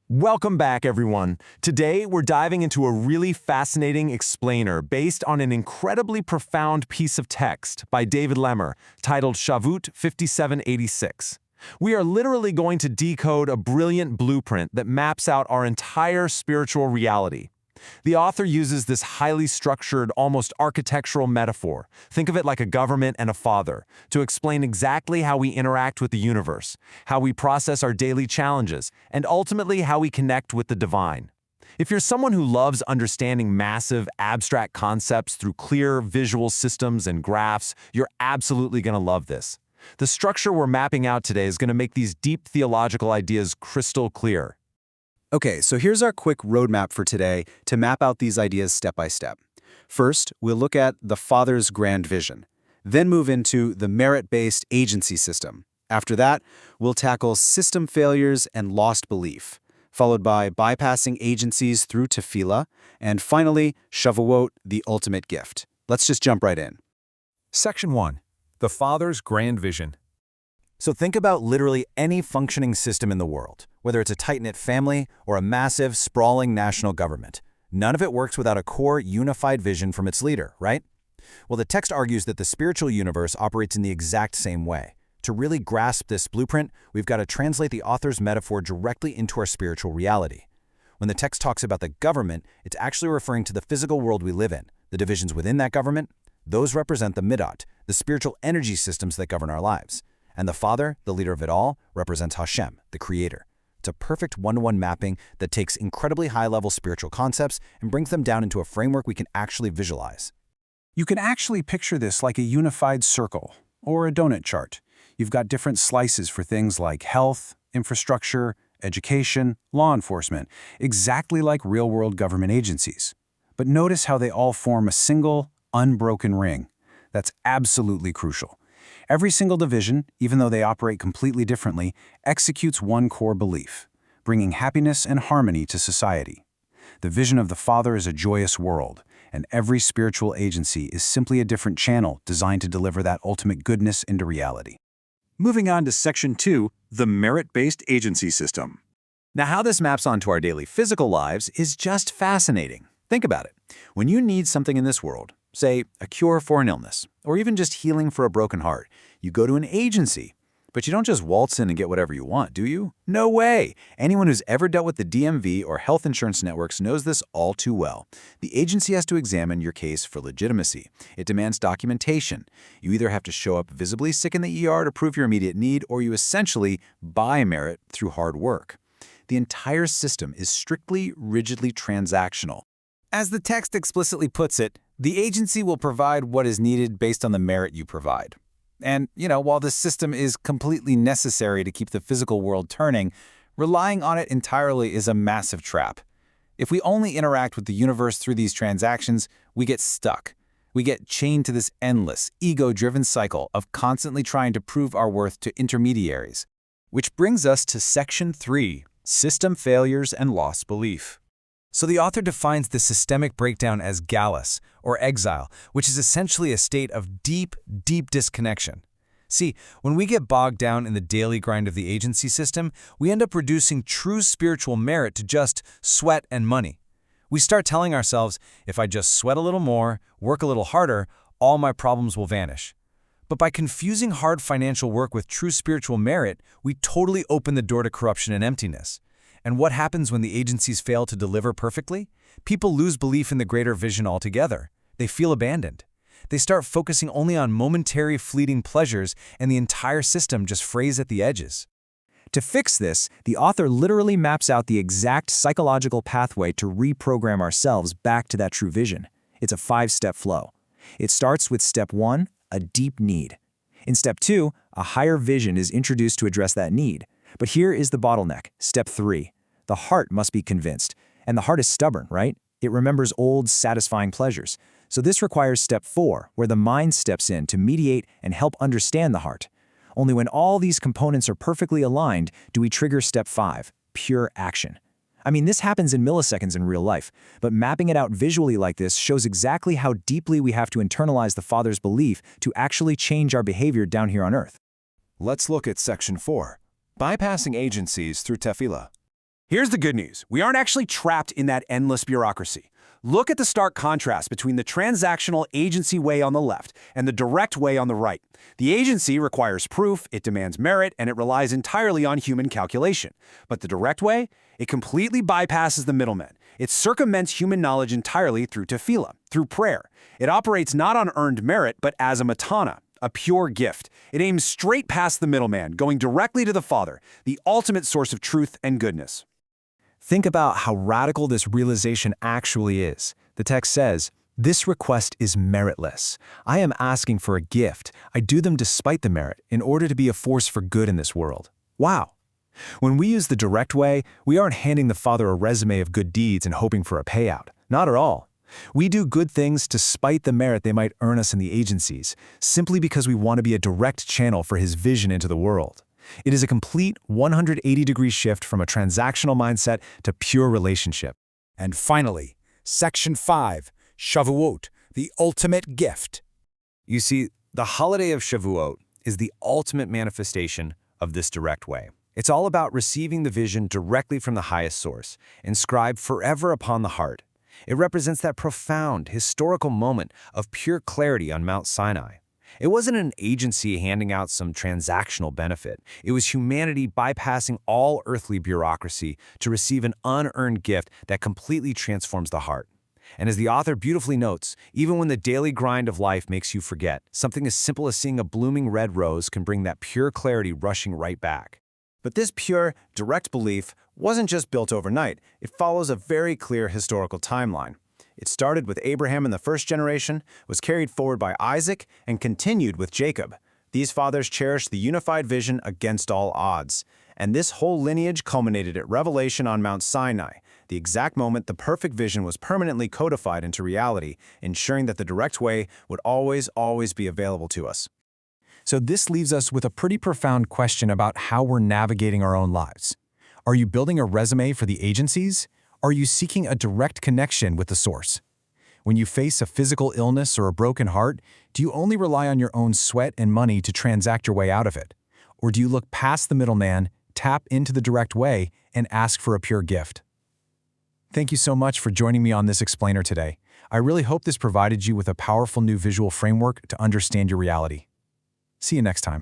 Welcome back, everyone. Today, we're diving into a really fascinating explainer based on an incredibly profound piece of text by David Lemmer titled Shavuot 5786. We are literally going to decode a brilliant blueprint that maps out our entire spiritual reality. The author uses this highly structured, almost architectural metaphor, think of it like a government and a father, to explain exactly how we interact with the universe, how we process our daily challenges, and ultimately how we connect with the divine. If you're someone who loves understanding massive, abstract concepts through clear visual systems and graphs, you're absolutely going to love this. The structure we're mapping out today is going to make these deep theological ideas crystal clear. Okay, so here's our quick roadmap for today to map out these ideas step by step. First, we'll look at the Father's grand vision, then move into the merit-based agency system. After that, we'll tackle system failures and lost belief, followed by bypassing agencies through Tefillah, and finally, Shavuot, the ultimate gift. Let's just jump right in. Section 1. The Father's Grand Vision. So think about literally any functioning system in the world, whether it's a tight-knit family or a massive, sprawling national government. None of it works without a core, unified vision from its leader, right? Well, the text argues that the spiritual universe operates in the exact same way. To really grasp this blueprint, we've got to translate the author's metaphor directly into our spiritual reality. When the text talks about the government, it's actually referring to the physical world we live in. The divisions within that government, those represent the Middot, the spiritual energy systems that govern our lives. And the Father, the leader of it all, represents Hashem, the Creator. It's a perfect one-to-one mapping that takes incredibly high-level spiritual concepts and brings them down into a framework we can actually visualize. You can actually picture this like a unified circle, or a donut chart. You've got different slices for things like health, infrastructure, education, law enforcement, exactly like real-world government agencies. But notice how they all form a single, unbroken ring. That's absolutely crucial. Every single division, even though they operate completely differently, executes one core belief, bringing happiness and harmony to society. The vision of the Father is a joyous world, and every spiritual agency is simply a different channel designed to deliver that ultimate goodness into reality. Moving on to Section 2, the Merit-Based Agency System. Now, how this maps onto our daily physical lives is just fascinating. Think about it. When you need something in this world, say a cure for an illness, or even just healing for a broken heart, you go to an agency. But you don't just waltz in and get whatever you want, do you? No way! Anyone who's ever dealt with the DMV or health insurance networks knows this all too well. The agency has to examine your case for legitimacy. It demands documentation. You either have to show up visibly sick in the ER to prove your immediate need, or you essentially buy merit through hard work. The entire system is strictly, rigidly transactional. As the text explicitly puts it, the agency will provide what is needed based on the merit you provide. And, while this system is completely necessary to keep the physical world turning, relying on it entirely is a massive trap. If we only interact with the universe through these transactions, we get stuck. We get chained to this endless, ego-driven cycle of constantly trying to prove our worth to intermediaries. Which brings us to Section 3, System Failures and Lost Belief. So the author defines the systemic breakdown as Galus, or exile, which is essentially a state of deep, deep disconnection. See, when we get bogged down in the daily grind of the agency system, we end up reducing true spiritual merit to just sweat and money. We start telling ourselves, if I just sweat a little more, work a little harder, all my problems will vanish. But by confusing hard financial work with true spiritual merit, we totally open the door to corruption and emptiness. And what happens when the agencies fail to deliver perfectly? People lose belief in the greater vision altogether. They feel abandoned. They start focusing only on momentary, fleeting pleasures, and the entire system just frays at the edges. To fix this, the author literally maps out the exact psychological pathway to reprogram ourselves back to that true vision. It's a 5-step flow. It starts with Step 1, a deep need. In Step 2, a higher vision is introduced to address that need. But here is the bottleneck, Step 3. The heart must be convinced. And the heart is stubborn, right? It remembers old, satisfying pleasures. So this requires Step 4, where the mind steps in to mediate and help understand the heart. Only when all these components are perfectly aligned do we trigger Step 5, pure action. I mean, this happens in milliseconds in real life, but mapping it out visually like this shows exactly how deeply we have to internalize the Father's belief to actually change our behavior down here on Earth. Let's look at Section 4, Bypassing Agencies through Tefillah. Here's the good news. We aren't actually trapped in that endless bureaucracy. Look at the stark contrast between the transactional agency way on the left and the direct way on the right. The agency requires proof, it demands merit, and it relies entirely on human calculation. But the direct way? It completely bypasses the middleman. It circumvents human knowledge entirely through tefillah, through prayer. It operates not on earned merit, but as a matana, a pure gift. It aims straight past the middleman, going directly to the Father, the ultimate source of truth and goodness. Think about how radical this realization actually is. The text says, "This request is meritless. I am asking for a gift. I do them despite the merit, in order to be a force for good in this world." Wow! When we use the direct way, we aren't handing the Father a resume of good deeds and hoping for a payout. Not at all. We do good things despite the merit they might earn us in the agencies, simply because we want to be a direct channel for His vision into the world. It is a complete 180-degree shift from a transactional mindset to pure relationship. And finally, Section 5, Shavuot, the ultimate gift. You see, the holiday of Shavuot is the ultimate manifestation of this direct way. It's all about receiving the vision directly from the highest source, inscribed forever upon the heart. It represents that profound, historical moment of pure clarity on Mount Sinai. It wasn't an agency handing out some transactional benefit. It was humanity bypassing all earthly bureaucracy to receive an unearned gift that completely transforms the heart. And as the author beautifully notes, even when the daily grind of life makes you forget, something as simple as seeing a blooming red rose can bring that pure clarity rushing right back. But this pure, direct belief wasn't just built overnight. It follows a very clear historical timeline. It started with Abraham in the first generation, was carried forward by Isaac, and continued with Jacob. These fathers cherished the unified vision against all odds. And this whole lineage culminated at revelation on Mount Sinai, the exact moment the perfect vision was permanently codified into reality, ensuring that the direct way would always be available to us. So this leaves us with a pretty profound question about how we're navigating our own lives. Are you building a resume for the agencies? Are you seeking a direct connection with the source? When you face a physical illness or a broken heart, do you only rely on your own sweat and money to transact your way out of it? Or do you look past the middleman, tap into the direct way, and ask for a pure gift? Thank you so much for joining me on this explainer today. I really hope this provided you with a powerful new visual framework to understand your reality. See you next time.